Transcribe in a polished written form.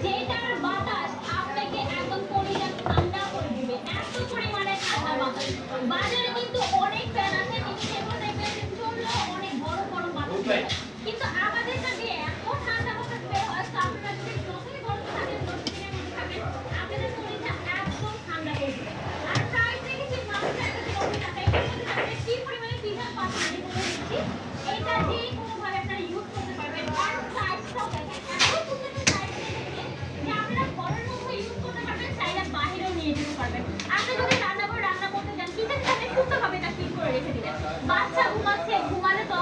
যেটার বাতাস আপনাকে একদম কলিজা ঠান্ডা করে দিবে, এত পরিমাণে ঠান্ডা বাতাস। বাজারে কিন্তু অনেক ফ্যান আছে, কিন্তু সেগুলো দেখবেন যে চললেও অনেক বড় বড় বাতাস বের হয়। কিন্তু আমাদের কাছে এত ঠান্ডা বাতাস বের হয়, তো আপনারা যদি যতই গরম থাকেন 10 দিনের মধ্যে থাকেন, আপনাদের কলিজা একদম ঠান্ডা হয়ে যাবে। আর প্রাইস দেখেছি মাত্র 1 টাকা। এটার মধ্যে থাকবে কি পরিমাণে পিঠার পাতা আমি বলে দিচ্ছি। এটা যে কোনোভাবে আপনারা ইউজ করতে পারবেন। আর সাইজটাও দেখেন এত সুন্দর সাইজ দিয়েছে যে আপনারা ঘরের মধ্যে ইউজ করতে পারবেন, চাইলে বাহিরেও নিয়ে যেতে পারবেন।